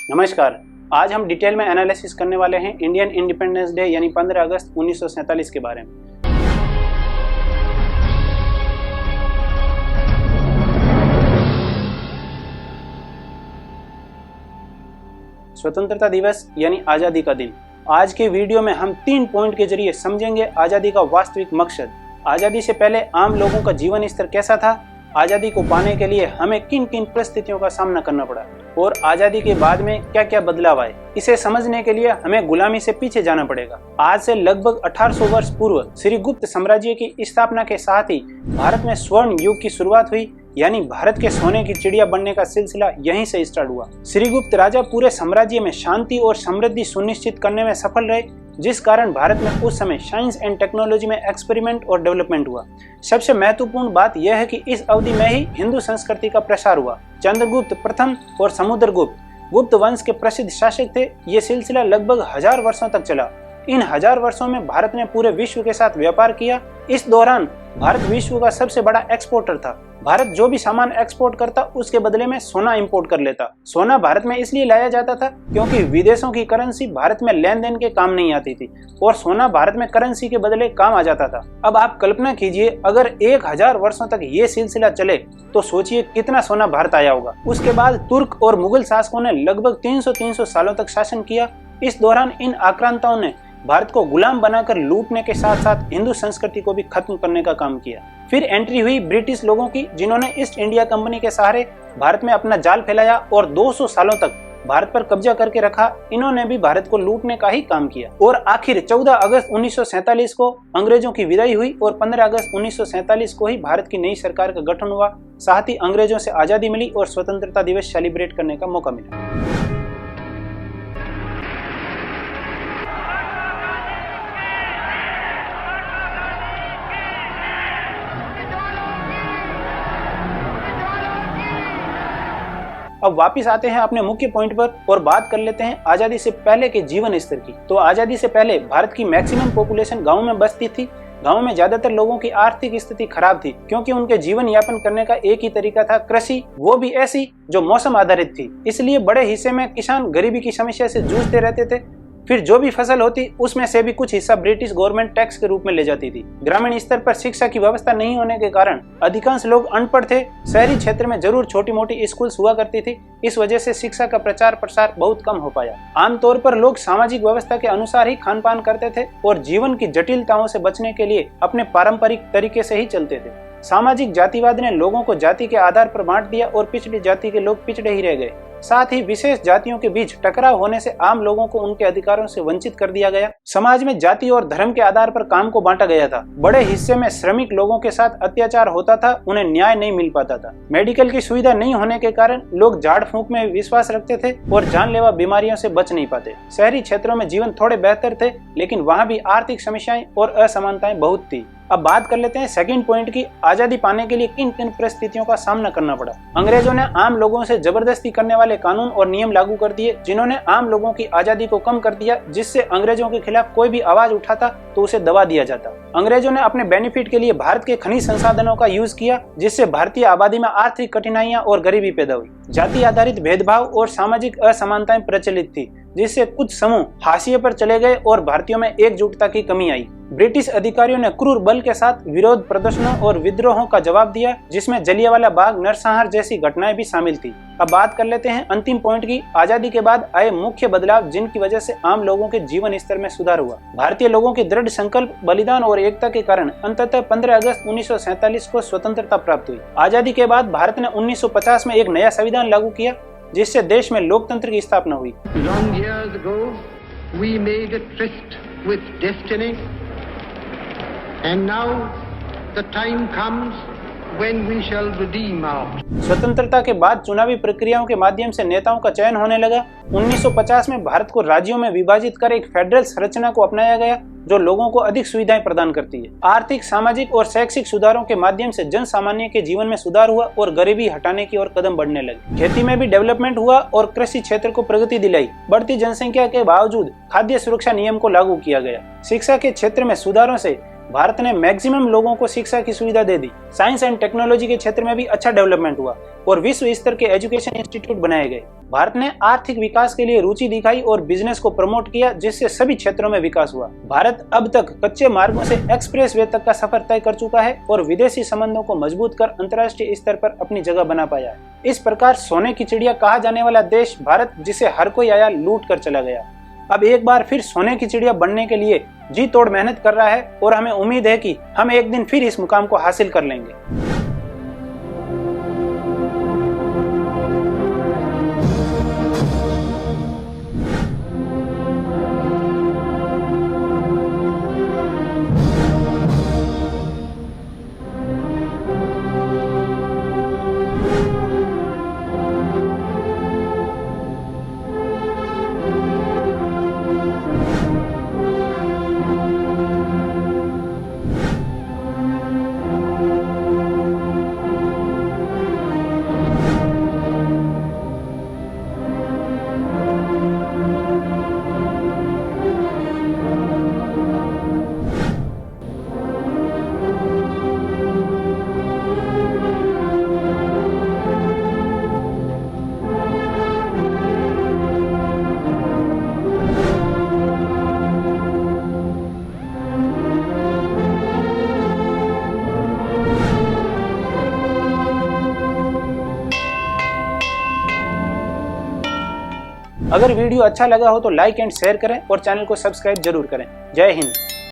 नमस्कार। आज हम डिटेल में एनालिसिस करने वाले हैं इंडियन इंडिपेंडेंस डे यानी 15 अगस्त 1947 के बारे में। स्वतंत्रता दिवस यानी आज़ादी का दिन। आज के वीडियो में हम 3 पॉइंट के जरिए समझेंगे आज़ादी का वास्तविक मकसद, आज़ादी से पहले आम लोगों का जीवन स्तर कैसा था, आज़ादी को पाने के लिए हमें किन किन परिस्थितियों का सामना करना पड़ा और आज़ादी के बाद में क्या क्या बदलाव आए। इसे समझने के लिए हमें गुलामी से पीछे जाना पड़ेगा। आज से लगभग 1800 वर्ष पूर्व श्रीगुप्त साम्राज्य की स्थापना के साथ ही भारत में स्वर्ण युग की शुरुआत हुई, यानी भारत के सोने की चिड़िया बनने का सिलसिला यहीं से स्टार्ट हुआ। श्रीगुप्त राजा पूरे साम्राज्य में शांति और समृद्धि सुनिश्चित करने में सफल रहे, जिस कारण भारत में उस समय साइंस एंड टेक्नोलॉजी में एक्सपेरिमेंट और डेवलपमेंट हुआ। सबसे महत्वपूर्ण बात यह है कि इस अवधि में ही हिंदू संस्कृति का प्रसार हुआ। चंद्रगुप्त प्रथम और समुद्रगुप्त गुप्त वंश के प्रसिद्ध शासक थे। ये सिलसिला लगभग 1000 वर्षों तक चला। इन 1000 वर्षों में भारत ने पूरे विश्व के साथ व्यापार किया। इस दौरान भारत विश्व का सबसे बड़ा एक्सपोर्टर था। भारत जो भी सामान एक्सपोर्ट करता उसके बदले में सोना इंपोर्ट कर लेता। सोना भारत में इसलिए लाया जाता था क्योंकि विदेशों की करेंसी भारत में लेन देन के काम नहीं आती थी और सोना भारत में करेंसी के बदले काम आ जाता था। अब आप कल्पना कीजिए, अगर 1000 वर्षों तक ये सिलसिला चले तो सोचिए कितना सोना भारत आया होगा। उसके बाद तुर्क और मुगल शासकों ने लगभग 300 सालों तक शासन किया। इस दौरान इन आक्रांताओं ने भारत को गुलाम बनाकर लूटने के साथ साथ हिंदू संस्कृति को भी खत्म करने का काम किया। फिर एंट्री हुई ब्रिटिश लोगों की, जिन्होंने ईस्ट इंडिया कंपनी के सहारे भारत में अपना जाल फैलाया और 200 सालों तक भारत पर कब्जा करके रखा। इन्होंने भी भारत को लूटने का ही काम किया और आखिर 14 अगस्त 1947 को अंग्रेजों की विदाई हुई और 15 अगस्त 1947 को ही भारत की नई सरकार का गठन हुआ। साथ ही अंग्रेजों से आजादी मिली और स्वतंत्रता दिवस सेलिब्रेट करने का मौका मिला। अब वापिस आते हैं अपने मुख्य पॉइंट पर और बात कर लेते हैं आजादी से पहले के जीवन स्तर की। तो आजादी से पहले भारत की मैक्सिमम पॉपुलेशन गांव में बसती थी। गांव में ज्यादातर लोगों की आर्थिक स्थिति खराब थी क्योंकि उनके जीवन यापन करने का एक ही तरीका था, कृषि, वो भी ऐसी जो मौसम आधारित थी। इसलिए बड़े हिस्से में किसान गरीबी की समस्या से जूझते रहते थे। फिर जो भी फसल होती उसमें से भी कुछ हिस्सा ब्रिटिश गवर्नमेंट टैक्स के रूप में ले जाती थी। ग्रामीण स्तर पर शिक्षा की व्यवस्था नहीं होने के कारण अधिकांश लोग अनपढ़ थे। शहरी क्षेत्र में जरूर छोटी मोटी स्कूल्स हुआ करती थी। इस वजह से शिक्षा का प्रचार प्रसार बहुत कम हो पाया। आमतौर पर लोग सामाजिक व्यवस्था के अनुसार ही खान पान करते थे और जीवन की जटिलताओं से बचने के लिए अपने पारंपरिक तरीके से ही चलते थे। सामाजिक जातिवाद ने लोगों को जाति के आधार पर बांट दिया और पिछड़ी जाति के लोग पिछड़े ही रह गए। साथ ही विशेष जातियों के बीच टकराव होने से आम लोगों को उनके अधिकारों से वंचित कर दिया गया। समाज में जाति और धर्म के आधार पर काम को बांटा गया था। बड़े हिस्से में श्रमिक लोगों के साथ अत्याचार होता था, उन्हें न्याय नहीं मिल पाता था। मेडिकल की सुविधा नहीं होने के कारण लोग झाड़ फूंक में विश्वास रखते थे और जानलेवा बीमारियों से बच नहीं पाते। शहरी क्षेत्रों में जीवन थोड़े बेहतर थे, लेकिन वहाँ भी आर्थिक समस्याएं और असमानताएं बहुत थी। अब बात कर लेते हैं सेकंड पॉइंट की, आजादी पाने के लिए किन किन परिस्थितियों का सामना करना पड़ा। अंग्रेजों ने आम लोगों से जबरदस्ती करने वाले कानून और नियम लागू कर दिए, जिन्होंने आम लोगों की आजादी को कम कर दिया, जिससे अंग्रेजों के खिलाफ कोई भी आवाज उठाता तो उसे दबा दिया जाता। अंग्रेजों ने अपने बेनिफिट के लिए भारत के खनिज संसाधनों का यूज किया, जिससे भारतीय आबादी में आर्थिक कठिनाइयां और गरीबी पैदा हुई। जाति आधारित भेदभाव और सामाजिक असमानताएं प्रचलित थी, जिससे कुछ समूह हाशिए पर चले गए और भारतीयों में एकजुटता की कमी आई। ब्रिटिश अधिकारियों ने क्रूर बल के साथ विरोध प्रदर्शनों और विद्रोहों का जवाब दिया, जिसमें जलियांवाला बाग नरसंहार जैसी घटनाएं भी शामिल थी। अब बात कर लेते हैं अंतिम पॉइंट की, आजादी के बाद आए मुख्य बदलाव जिनकी वजह से आम लोगों के जीवन स्तर में सुधार हुआ। भारतीय लोगों के दृढ़ संकल्प, बलिदान और एकता के कारण अंततः 15 अगस्त 1947 को स्वतंत्रता प्राप्त हुई। आजादी के बाद भारत ने 1950 में एक नया संविधान लागू किया, जिससे देश में लोकतंत्र की स्थापना हुई। Long years ago, we made a tryst with destiny, and now the time comes when we shall redeem our. स्वतंत्रता के बाद चुनावी प्रक्रियाओं के माध्यम से नेताओं का चयन होने लगा। 1950 में भारत को राज्यों में विभाजित कर एक फेडरल संरचना को अपनाया गया, जो लोगों को अधिक सुविधाएं प्रदान करती है। आर्थिक, सामाजिक और शैक्षिक सुधारों के माध्यम से जन सामान्य के जीवन में सुधार हुआ और गरीबी हटाने की ओर कदम बढ़ने लगे। खेती में भी डेवलपमेंट हुआ और कृषि क्षेत्र को प्रगति दिलाई। बढ़ती जनसंख्या के बावजूद खाद्य सुरक्षा नियम को लागू किया गया। शिक्षा के क्षेत्र में सुधारों से भारत ने मैक्सिमम लोगों को शिक्षा की सुविधा दे दी। साइंस एंड टेक्नोलॉजी के क्षेत्र में भी अच्छा डेवलपमेंट हुआ और विश्व स्तर के एजुकेशन इंस्टीट्यूट बनाए गए। भारत ने आर्थिक विकास के लिए रुचि दिखाई और बिजनेस को प्रमोट किया, जिससे सभी क्षेत्रों में विकास हुआ। भारत अब तक कच्चे मार्गों से एक्सप्रेस वे तक का सफर तय कर चुका है और विदेशी संबंधों को मजबूत कर अंतर्राष्ट्रीय स्तर पर अपनी जगह बना पाया है। इस प्रकार सोने की चिड़िया कहा जाने वाला देश भारत, जिसे हर कोई आया लूट कर चला गया, अब एक बार फिर सोने की चिड़िया बनने के लिए जी तोड़ मेहनत कर रहा है और हमें उम्मीद है कि हम एक दिन फिर इस मुकाम को हासिल कर लेंगे। अगर वीडियो अच्छा लगा हो तो लाइक एंड शेयर करें और चैनल को सब्सक्राइब जरूर करें। जय हिंद।